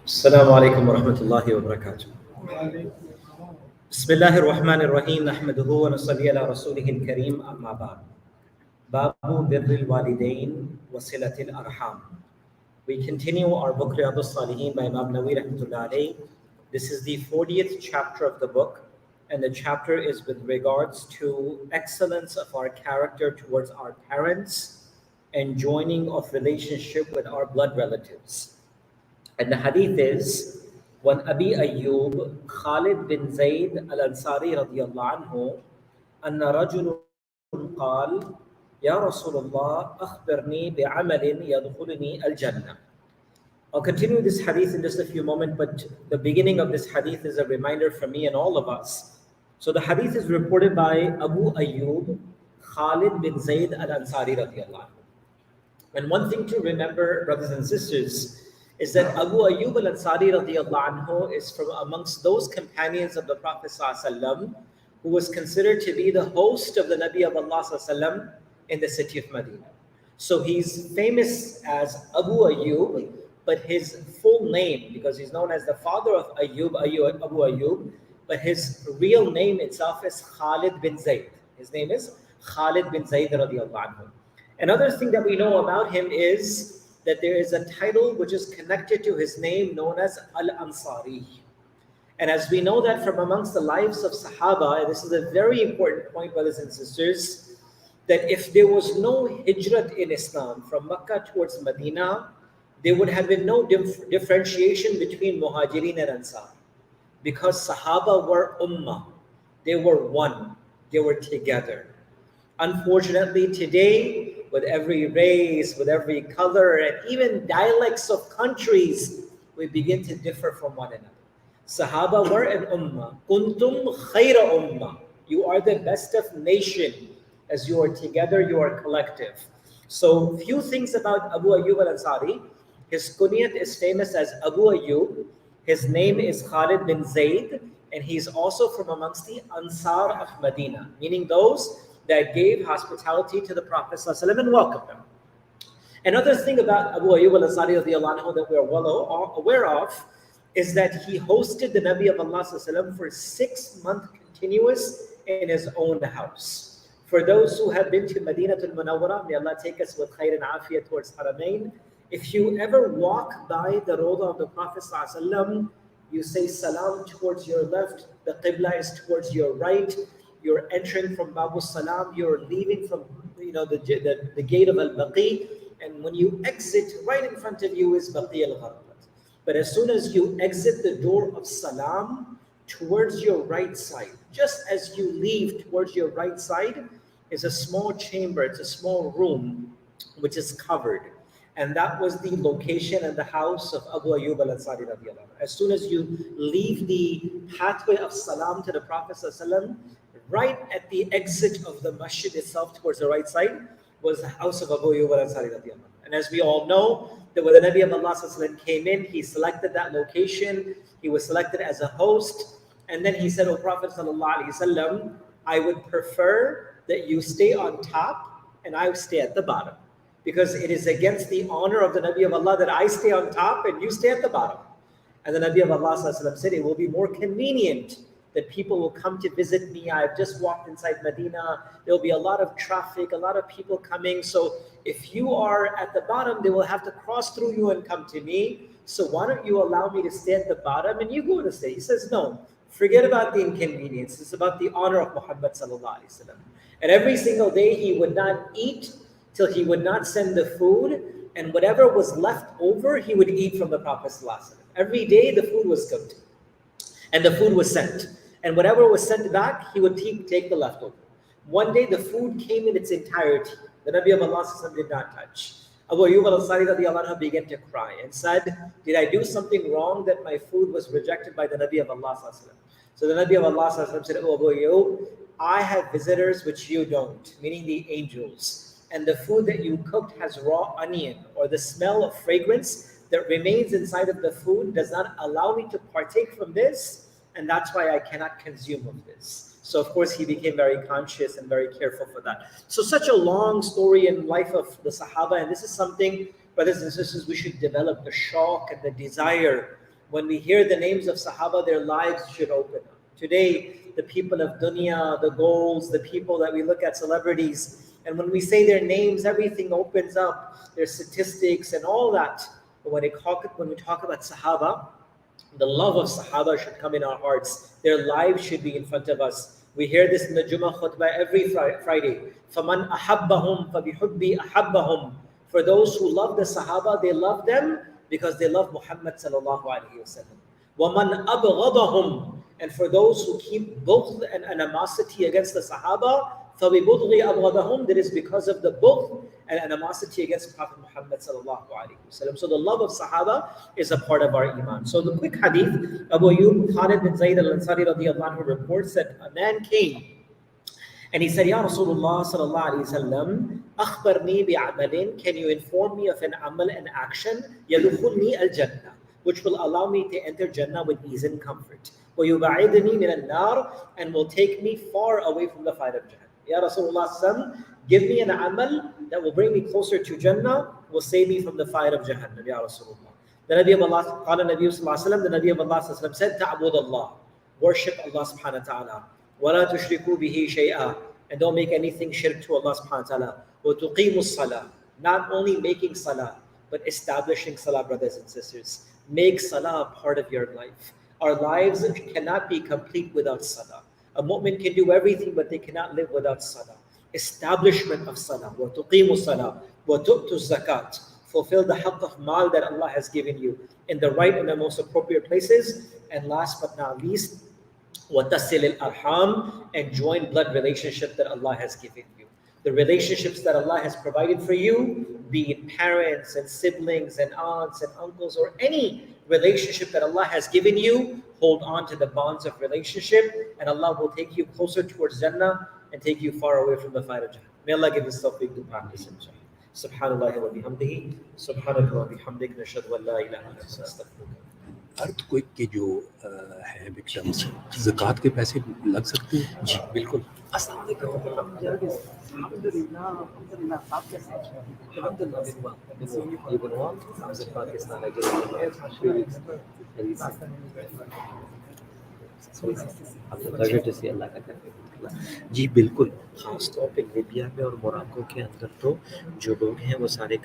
السلام عليكم ورحمة الله وبركاته. بسم الله الرحمن الرحيم نحمده ونصلي على رسوله الكريم أما بعد. باب بر الوالدين وصلة الأرحام. We continue our book Riyad-us Saliheen by Imam Nawawi rahmatullah alayhi. This is the 40th chapter of the book, and the chapter is with regards to excellence of our character towards our parents and joining of relationship with our blood relatives. And the hadith is when Abi Ayyub Khalid bin Zayd al-Ansari radiyallahu anhu أن رجل قال يا رسول الله أخبرني بعمل يدخلني الجنة. I'll continue this hadith in just a few moments, but the beginning of this hadith is a reminder for me and all of us. So the hadith is reported by Abu Ayyub Khalid bin Zayd al-Ansari radiyallahu anhu. And one thing to remember, brothers and sisters, is that Abu Ayyub al-Ansari radiyallahu anhu is from amongst those companions of the Prophet ﷺ who was considered to be the host of the Nabi of Allah ﷺ in the city of Medina. So he's famous as Abu Ayyub, but his full name, because he's known as the father of Abu Ayyub, but his real name itself is Khalid bin Zayd. His name is Khalid bin Zayd radiyallahu anhu. Another thing that we know about him is that there is a title which is connected to his name known as Al-Ansari. And as we know that from amongst the lives of Sahaba, and this is a very important point, brothers and sisters, that if there was no hijrat in Islam from Makkah towards Medina, there would have been no differentiation between Muhajirin and Ansar. Because Sahaba were ummah, they were one, they were together. Unfortunately, today, with every race, with every color, and even dialects of countries, we begin to differ from one another. Sahaba were an ummah. Kuntum khayra ummah. You are the best of nation. As you are together, you are collective. So, few things about Abu Ayyub al-Ansari. His kunyat is famous as Abu Ayyub. His name is Khalid bin Zayd, and he's also from amongst the Ansar of Medina, meaning those that gave hospitality to the Prophet ﷺ and welcomed him. Another thing about Abu Ayyub al-Ansari that we are well aware of is that he hosted the Nabi of Allah ﷺ for 6 months continuous in his own house. For those who have been to Madinatul Munawwara, may Allah take us with khair and afiyah towards Haramain. If you ever walk by the Rawdah of the Prophet ﷺ, you say salam towards your left, the Qibla is towards your right. You're entering from Babu Salam, you're leaving from the gate of Al-Baqi, and when you exit, right in front of you is Baqi al-Gharbat. But as soon as you exit the door of Salam towards your right side, just as you leave towards your right side, is a small chamber, it's a small room which is covered. And that was the location and the house of Abu Ayyub al-Ansari radiyallahu anhu. As soon as you leave the pathway of Salam to the Prophet ﷺ, right at the exit of the masjid itself towards the right side was the house of Abu Ayyub al-Ansari radiyallahu anhu. And as we all know, that when the Nabi of Allah ﷺ came in, he selected that location, he was selected as a host, and then he said, "O Prophet ﷺ, I would prefer that you stay on top and I stay at the bottom. Because it is against the honor of the Nabi of Allah that I stay on top and you stay at the bottom." And the Nabi of Allah ﷺ said, "It will be more convenient that people will come to visit me. I've just walked inside Medina. There'll be a lot of traffic, a lot of people coming. So if you are at the bottom, they will have to cross through you and come to me. So why don't you allow me to stay at the bottom and you go to stay?" He says, "No, forget about the inconvenience. It's about the honor of Muhammad sallallahu alaihi wasallam." And every single day he would not eat till he would not send the food, and whatever was left over, he would eat from the Prophet sallallahu alaihi wasallam. Every day the food was cooked and the food was sent. And whatever was sent back, he would take the leftover. One day the food came in its entirety. The Nabi of Allah did not touch. Abu Ayyub al-Ansari radiyallahu anhu began to cry and said, "Did I do something wrong that my food was rejected by the Nabi of Allah?" So the Nabi of Allah said, "Oh Abu Ayyub, I have visitors which you don't," meaning the angels. And the food that you cooked has raw onion, or the smell of fragrance that remains inside of the food does not allow me to partake from this, and that's why I cannot consume of this. So of course he became very conscious and very careful for that. So such a long story in life of the Sahaba, and this is something, brothers and sisters, we should develop the shauq and the desire When we hear the names of Sahaba, their lives should open up. Today, the people of dunya, the goals, the people that we look at, celebrities, and when we say their names, everything opens up, their statistics and all that. But when we talk about Sahaba, the love of Sahaba should come in our hearts. Their lives should be in front of us. We hear this in the Jummah khutbah every Friday. فَمَنْ أَحَبَّهُمْ فَبِحُبِّي أَحَبَّهُمْ. For those who love the Sahaba, they love them because they love Muhammad sallallahu alaihi wasallam. وَمَنْ أَبْغَضَهُمْ. And for those who keep bughd and animosity against the Sahaba, فَبِبُغْضِ أَبْغَضَهُمْ. That is because of the bughd and animosity against Prophet Muhammad sallallahu alaihi wasallam. So the love of Sahaba is a part of our iman. So the quick hadith, Abu Ayyub Khalid bin Zayd al-Ansari radiyallahu anhu reports that a man came and he said, Ya Rasulullah sallallahu alayhi wasallam, akhbarni bi'amalin, can you inform me of an amal, an action, yadukhulni al-jannah, which will allow me to enter Jannah with ease and comfort. وَيُبَعِدْنِي مِنَ النَّارِ, and will take me far away from the fire of Jahannam. Ya Rasulullah sallam, give me an amal that will bring me closer to Jannah, will save me from the fire of Jahannam, Ya Rasulullah. The Nabi of Allah, the Nabi of Allah said, Ta'bud Allah, worship Allah subhanahu wa ta'ala. وَلَا تُشْرِكُوا بِهِ شَيْئًا, and don't make anything shirk to Allah subhanahu wa ta'ala. وَتُقِيمُوا الصَّلَاةِ, not only making salah, but establishing salah, brothers and sisters. Make salah a part of your life. Our lives cannot be complete without salah. A mu'min can do everything, but they cannot live without salah. Establishment of salah. وَتُقِيمُوا الصَّلَاةِ وَتُؤْتُوا الزَّكَاةِ, fulfill the haqq of mal that Allah has given you in the right and the most appropriate places. And last but not least, وَتَصِلِ الْأَرْحَامِ, and join blood relationship that Allah has given you. The relationships that Allah has provided for you, be it parents and siblings and aunts and uncles, or any relationship that Allah has given you, hold on to the bonds of relationship, and Allah will take you closer towards Jannah and take you far away from the fire of Jannah. May Allah give us tawfiq to practice it. Subhanallah wa bihamdihi, subhanallah wa bihamdik, nashhadu an la ilaha illa anta, astaghfiruka. Earthquake के जो है victims, ज़कात के पैसे लग सकते हैं? जी बिल्कुल. जी बिल्कुल, ख़ास तौर पे लीबिया में और मोरक्को के अंदर तो जो लोग हैं वो सारे